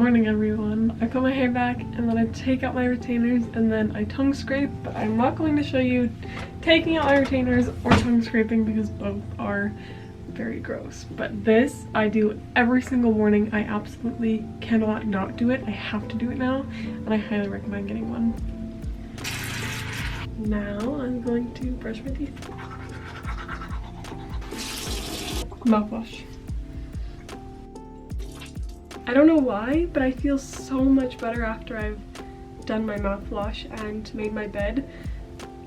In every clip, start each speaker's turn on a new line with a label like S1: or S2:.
S1: morning, everyone. I put my hair back and then I take out my retainers and then I tongue scrape, but I'm not going to show you taking out my retainers or tongue scraping because both are very gross. But this I do every single morning. I absolutely cannot not do it. I have to do it now, and I highly recommend getting one. Now I'm going to brush my teeth. Mouthwash. I don't know why, but I feel so much better after I've done my mouthwash and made my bed.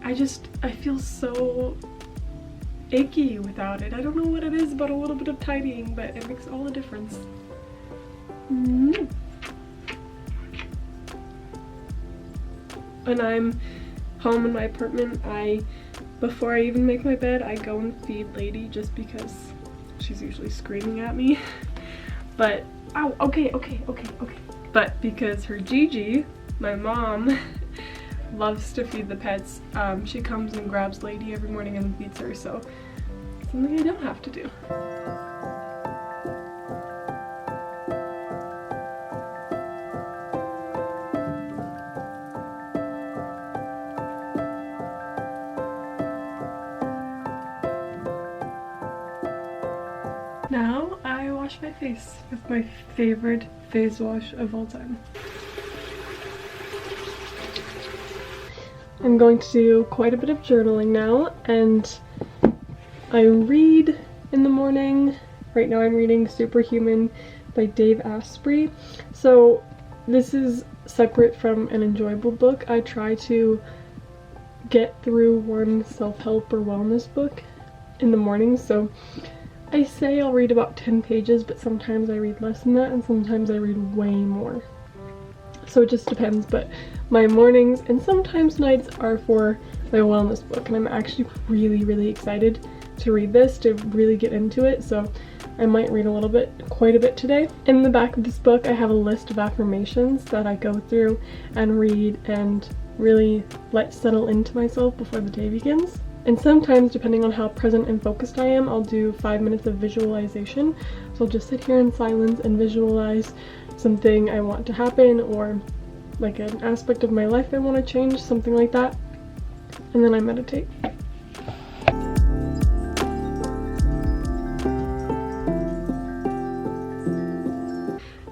S1: I feel so icky without it. I don't know what it is about a little bit of tidying, but it makes all the difference. When I'm home in my apartment, before I even make my bed, I go and feed Lady just because she's usually screaming at me. But ow, okay. But because her Gigi, my mom, loves to feed the pets, she comes and grabs Lady every morning and feeds her, so it's something I don't have to do. Now I wash my face with my favorite face wash of all time. I'm going to do quite a bit of journaling now, and I read in the morning. Right now I'm reading Superhuman by Dave Asprey. So this is separate from an enjoyable book. I try to get through one self-help or wellness book in the morning, so I say I'll read about 10 pages, but sometimes I read less than that and sometimes I read way more. So it just depends, but my mornings and sometimes nights are for my wellness book, and I'm actually really excited to read this, to really get into it, so I might read quite a bit today. In the back of this book I have a list of affirmations that I go through and read and really let settle into myself before the day begins. And sometimes, depending on how present and focused I am, I'll do 5 minutes of visualization. So I'll just sit here in silence and visualize something I want to happen, or like an aspect of my life I want to change, something like that. And then I meditate.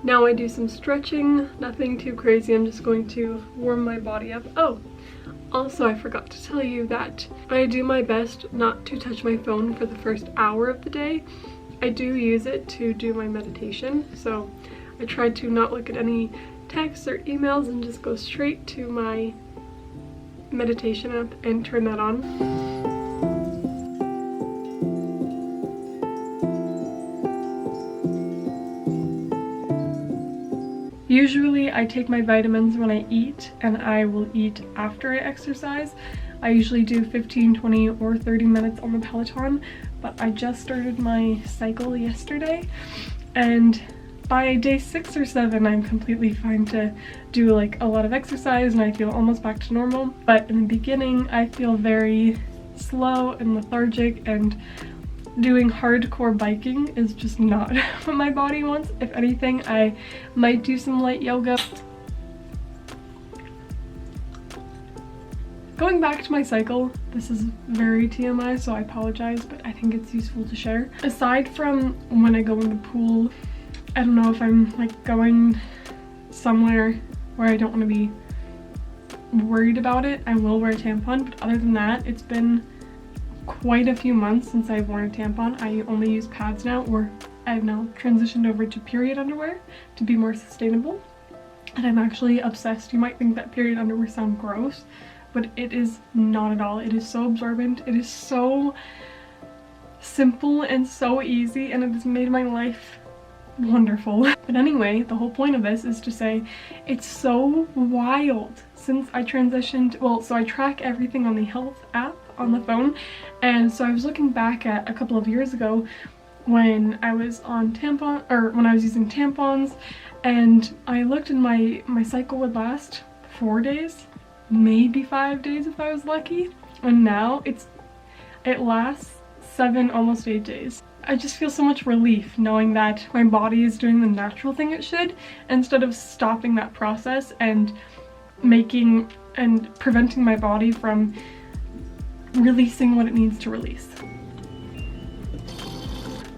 S1: Now I do some stretching, nothing too crazy. I'm just going to warm my body up. Oh! Also, I forgot to tell you that I do my best not to touch my phone for the first hour of the day. I do use it to do my meditation, so I try to not look at any texts or emails and just go straight to my meditation app and turn that on. Usually I take my vitamins when I eat, and I will eat after I exercise. I usually do 15, 20, or 30 minutes on the Peloton, but I just started my cycle yesterday, and by day 6 or 7 I'm completely fine to do like a lot of exercise and I feel almost back to normal. But in the beginning I feel very slow and lethargic, and doing hardcore biking is just not what my body wants. If anything, I might do some light yoga. Going back to my cycle, this is very TMI, so I apologize, but I think it's useful to share. Aside from when I go in the pool, I don't know if I'm like going somewhere where I don't want to be worried about it, I will wear a tampon, but other than that, it's been quite a few months since I've worn a tampon. I only use pads now, or I've now transitioned over to period underwear to be more sustainable. And I'm actually obsessed. You might think that period underwear sound gross, but it is not at all. It is so absorbent. It is so simple and so easy, and it has made my life wonderful. But anyway, the whole point of this is to say it's so wild since I transitioned. Well, so I track everything on the health app on the phone, and so I was looking back at a couple of years ago when I was on when I was using tampons, and I looked, and my cycle would last 4 days, maybe 5 days if I was lucky, and now it lasts 7, almost 8 days. I just feel so much relief knowing that my body is doing the natural thing it should, instead of stopping that process and making and preventing my body from releasing what it needs to release.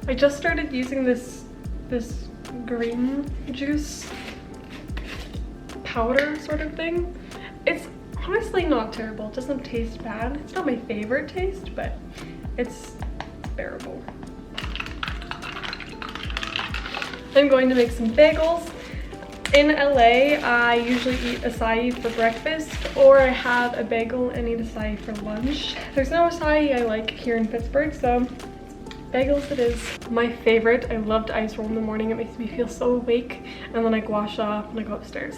S1: I just started using this green juice powder sort of thing. It's honestly not terrible. It doesn't taste bad. It's not my favorite taste, but it's bearable. I'm going to make some bagels. In LA, I usually eat acai for breakfast, or I have a bagel and eat acai for lunch. There's no acai I like here in Pittsburgh, so bagels it is. My favorite, I love to ice roll in the morning. It makes me feel so awake, and then I wash off and I go upstairs.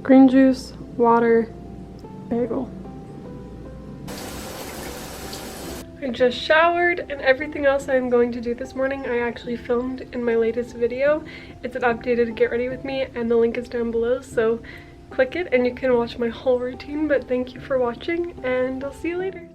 S1: Green juice, water, bagel. I just showered, and everything else I'm going to do this morning I actually filmed in my latest video. It's an updated get ready with me, and the link is down below, so click it and you can watch my whole routine. But thank you for watching, and I'll see you later.